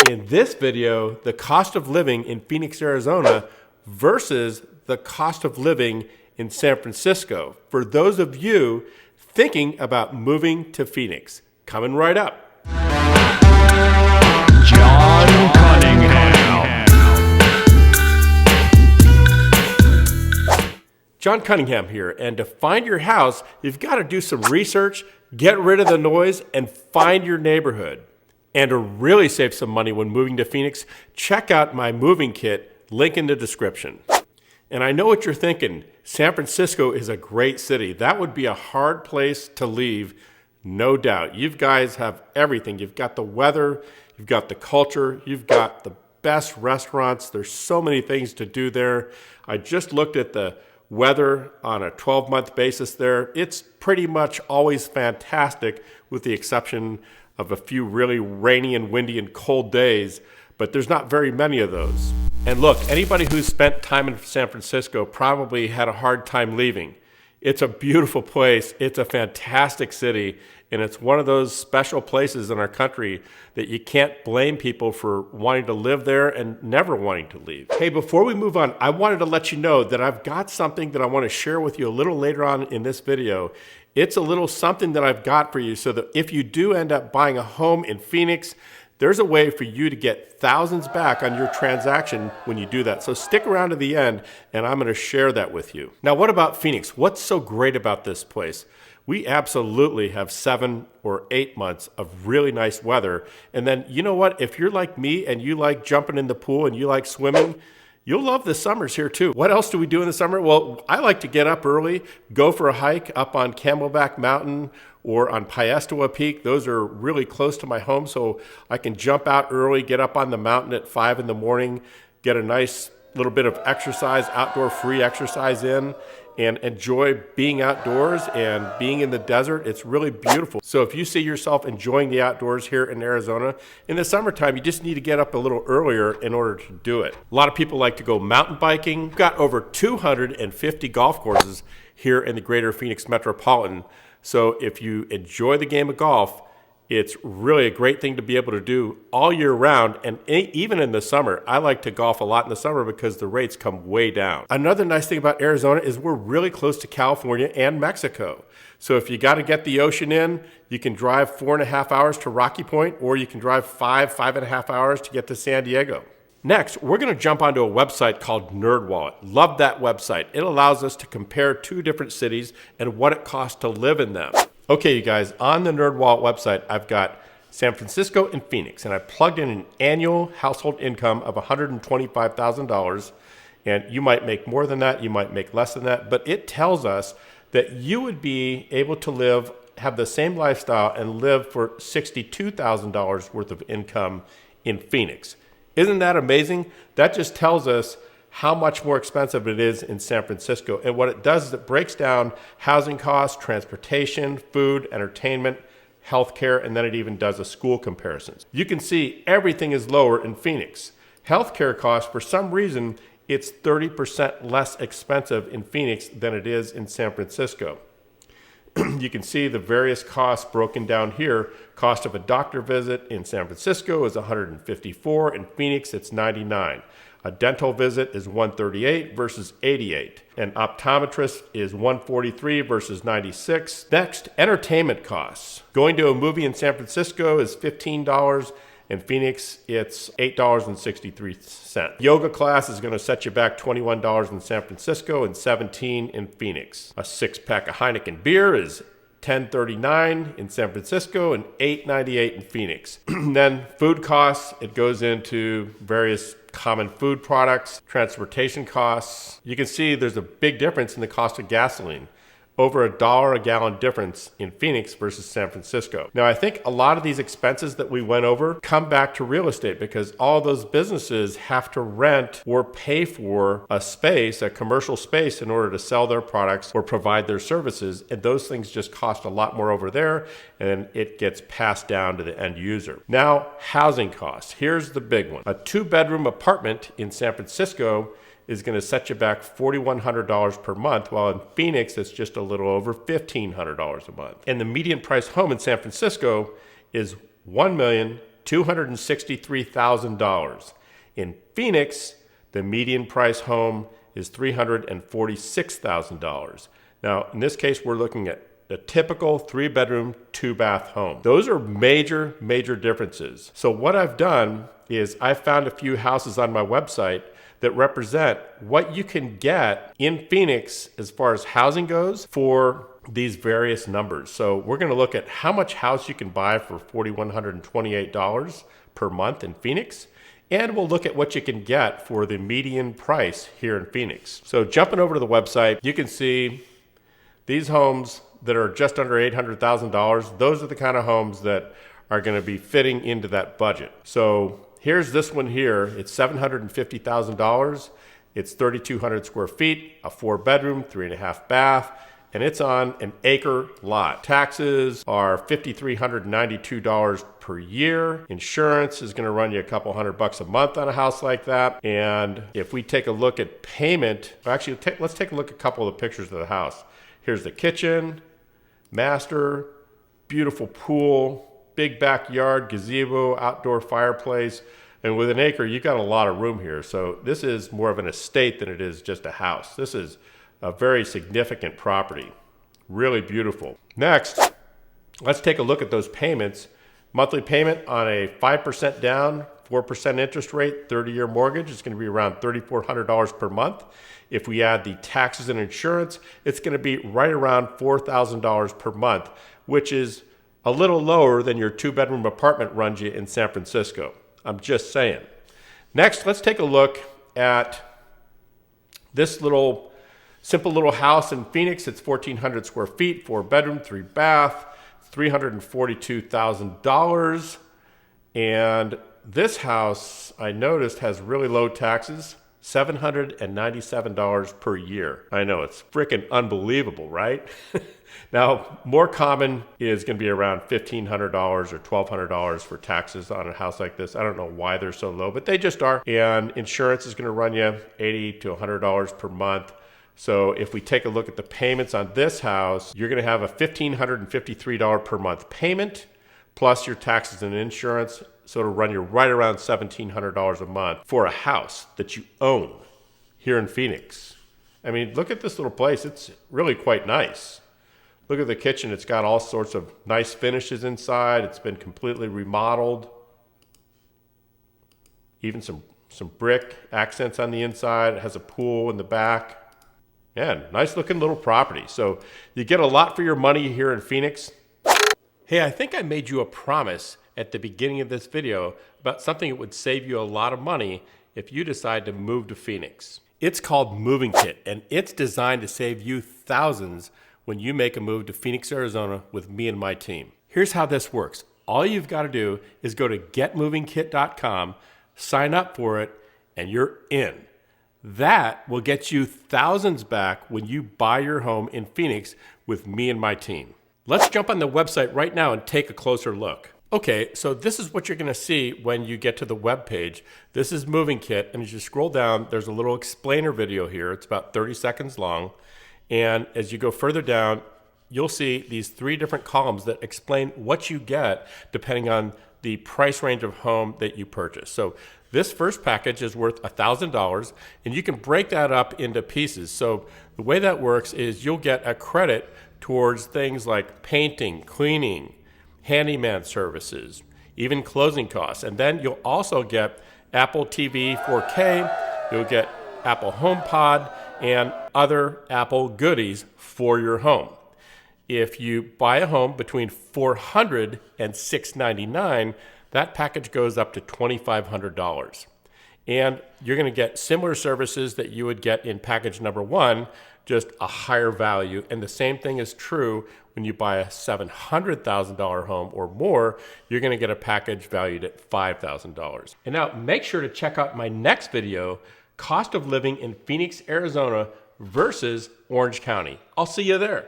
In this video, the cost of living in Phoenix, Arizona versus the cost of living in San Francisco. For those of you thinking about moving to Phoenix, coming right up. John Cunningham. John Cunningham here, and to find your house, you've got to do some research, get rid of the noise, and find your neighborhood. And to really save some money when moving to Phoenix, check out my moving kit, link in the description. And I know what you're thinking, San Francisco is a great city. That would be a hard place to leave, no doubt. You guys have everything. You've got the weather, you've got the culture, you've got the best restaurants. There's so many things to do there. I just looked at the weather on a 12-month basis there. It's pretty much always fantastic with the exception of a few really rainy and windy and cold days, but there's not very many of those. And look, anybody who's spent time in San Francisco probably had a hard time leaving. It's a beautiful place, it's a fantastic city, and it's one of those special places in our country that you can't blame people for wanting to live there and never wanting to leave. Hey, before we move on, I wanted to let you know that I've got something that I want to share with you a little later on in this video. It's a little something that I've got for you so that if you do end up buying a home in Phoenix, there's a way for you to get thousands back on your transaction when you do that. So stick around to the end and I'm going to share that with you. Now, what about Phoenix? What's so great about this place? We absolutely have 7 or 8 months of really nice weather. And then, you know what? If you're like me and you like jumping in the pool and you like swimming, you'll love the summers here too. What else do we do in the summer? Well, I like to get up early, go for a hike up on Camelback Mountain or on Piestewa Peak. Those are really close to my home, so I can jump out early, get up on the mountain at 5 in the morning, get a nice little bit of exercise, outdoor free exercise in, and enjoy being outdoors and being in the desert. It's really beautiful. So if you see yourself enjoying the outdoors here in Arizona, in the summertime, you just need to get up a little earlier in order to do it. A lot of people like to go mountain biking. We've got over 250 golf courses here in the greater Phoenix metropolitan. So if you enjoy the game of golf, it's really a great thing to be able to do all year round, and even in the summer. I like to golf a lot in the summer because the rates come way down. Another nice thing about Arizona is we're really close to California and Mexico. So if you got to get the ocean in, you can drive 4.5 hours to Rocky Point, or you can drive 5.5 hours to get to San Diego. Next, we're going to jump onto a website called NerdWallet. Love that website. It allows us to compare 2 different cities and what it costs to live in them. Okay, you guys, on the NerdWallet website, I've got San Francisco and Phoenix, and I plugged in an annual household income of $125,000, and you might make more than that, you might make less than that, but it tells us that you would be able to have the same lifestyle and live for $62,000 worth of income in Phoenix. Isn't that amazing? That just tells us how much more expensive it is in San Francisco. And what it does is it breaks down housing costs, transportation, food, entertainment, healthcare, and then it even does a school comparisons. You can see everything is lower in Phoenix. Healthcare costs, for some reason, it's 30% less expensive in Phoenix than it is in San Francisco. You can see the various costs broken down here. Cost of a doctor visit in San Francisco is $154. In Phoenix, it's $99. A dental visit is $138 versus $88. An optometrist is $143 versus $96. Next, entertainment costs. Going to a movie in San Francisco is $15. In Phoenix, it's $8.63. Yoga class is going to set you back $21 in San Francisco and $17 in Phoenix. A 6-pack of Heineken beer is $10.39 in San Francisco and $8.98 in Phoenix. Then food costs, it goes into various common food products, transportation costs. You can see there's a big difference in the cost of gasoline. Over $1 a gallon difference in Phoenix versus San Francisco. Now, I think a lot of these expenses that we went over come back to real estate because all those businesses have to rent or pay for a space, a commercial space, in order to sell their products or provide their services. And those things just cost a lot more over there, and it gets passed down to the end user. Now, housing costs. Here's the big one. A 2-bedroom apartment in San Francisco is going to set you back $4,100 per month, while in Phoenix, it's just a little over $1,500 a month. And the median price home in San Francisco is $1,000,000 $263,000. In Phoenix, the median price home is $346,000. Now, in this case, we're looking at a typical 3-bedroom, 2-bath home. Those are major, major differences. So what I've done is I found a few houses on my website that represent what you can get in Phoenix as far as housing goes for these various numbers. So we're going to look at how much house you can buy for $4,128 per month in Phoenix. And we'll look at what you can get for the median price here in Phoenix. So jumping over to the website, you can see these homes that are just under $800,000. Those are the kind of homes that are going to be fitting into that budget. So here's this one here. It's $750,000. It's 3,200 square feet, a 4-bedroom, 3.5 bath, and it's on an acre lot. Taxes are $5,392 per year. Insurance is going to run you a couple $100 a month on a house like that. And if we take a look at payment, actually, let's take a look at a couple of the pictures of the house. Here's the kitchen, master, beautiful pool, big backyard, gazebo, outdoor fireplace. And with an acre, you've got a lot of room here. So this is more of an estate than it is just a house. This is a very significant property. Really beautiful. Next, let's take a look at those payments. Monthly payment on a 5% down, 4% interest rate, 30-year mortgage is going to be around $3,400 per month. If we add the taxes and insurance, it's going to be right around $4,000 per month, which is a little lower than your 2-bedroom apartment runs you in San Francisco. I'm just saying. Next, let's take a look at this simple little house in Phoenix. It's 1,400 square feet, 4-bedroom, 3-bath, $342,000. And this house, I noticed, has really low taxes, $797 per year. I know, it's freaking unbelievable, right? Now, more common is going to be around $1,500 or $1,200 for taxes on a house like this. I don't know why they're so low, but they just are. And insurance is going to run you $80 to $100 per month. So if we take a look at the payments on this house, you're going to have a $1,553 per month payment, plus your taxes and insurance. So it'll run you right around $1,700 a month for a house that you own here in Phoenix. I mean, look at this little place. It's really quite nice. Look at the kitchen. It's got all sorts of nice finishes inside. It's been completely remodeled. Even some brick accents on the inside. It has a pool in the back. Yeah, nice looking little property. So you get a lot for your money here in Phoenix. Hey, I think I made you a promise at the beginning of this video about something that would save you a lot of money if you decide to move to Phoenix. It's called Moving Kit, and it's designed to save you thousands when you make a move to Phoenix, Arizona with me and my team. Here's how this works. All you've got to do is go to getmovingkit.com, sign up for it, and you're in. That will get you thousands back when you buy your home in Phoenix with me and my team. Let's jump on the website right now and take a closer look. Okay, so this is what you're going to see when you get to the web page. This is Moving Kit, and as you scroll down, there's a little explainer video here. It's about 30 seconds long. And as you go further down, you'll see these 3 different columns that explain what you get depending on the price range of home that you purchase. So this first package is worth $1,000, and you can break that up into pieces. So the way that works is you'll get a credit towards things like painting, cleaning, handyman services, even closing costs. And then you'll also get Apple TV 4K, you'll get Apple HomePod, and other Apple goodies for your home. If you buy a home between $400 and $699, that package goes up to $2,500. And you're going to get similar services that you would get in package number 1, just a higher value. And the same thing is true when you buy a $700,000 home or more, you're going to get a package valued at $5,000. And now make sure to check out my next video, Cost of Living in Phoenix, Arizona versus Orange County. I'll see you there.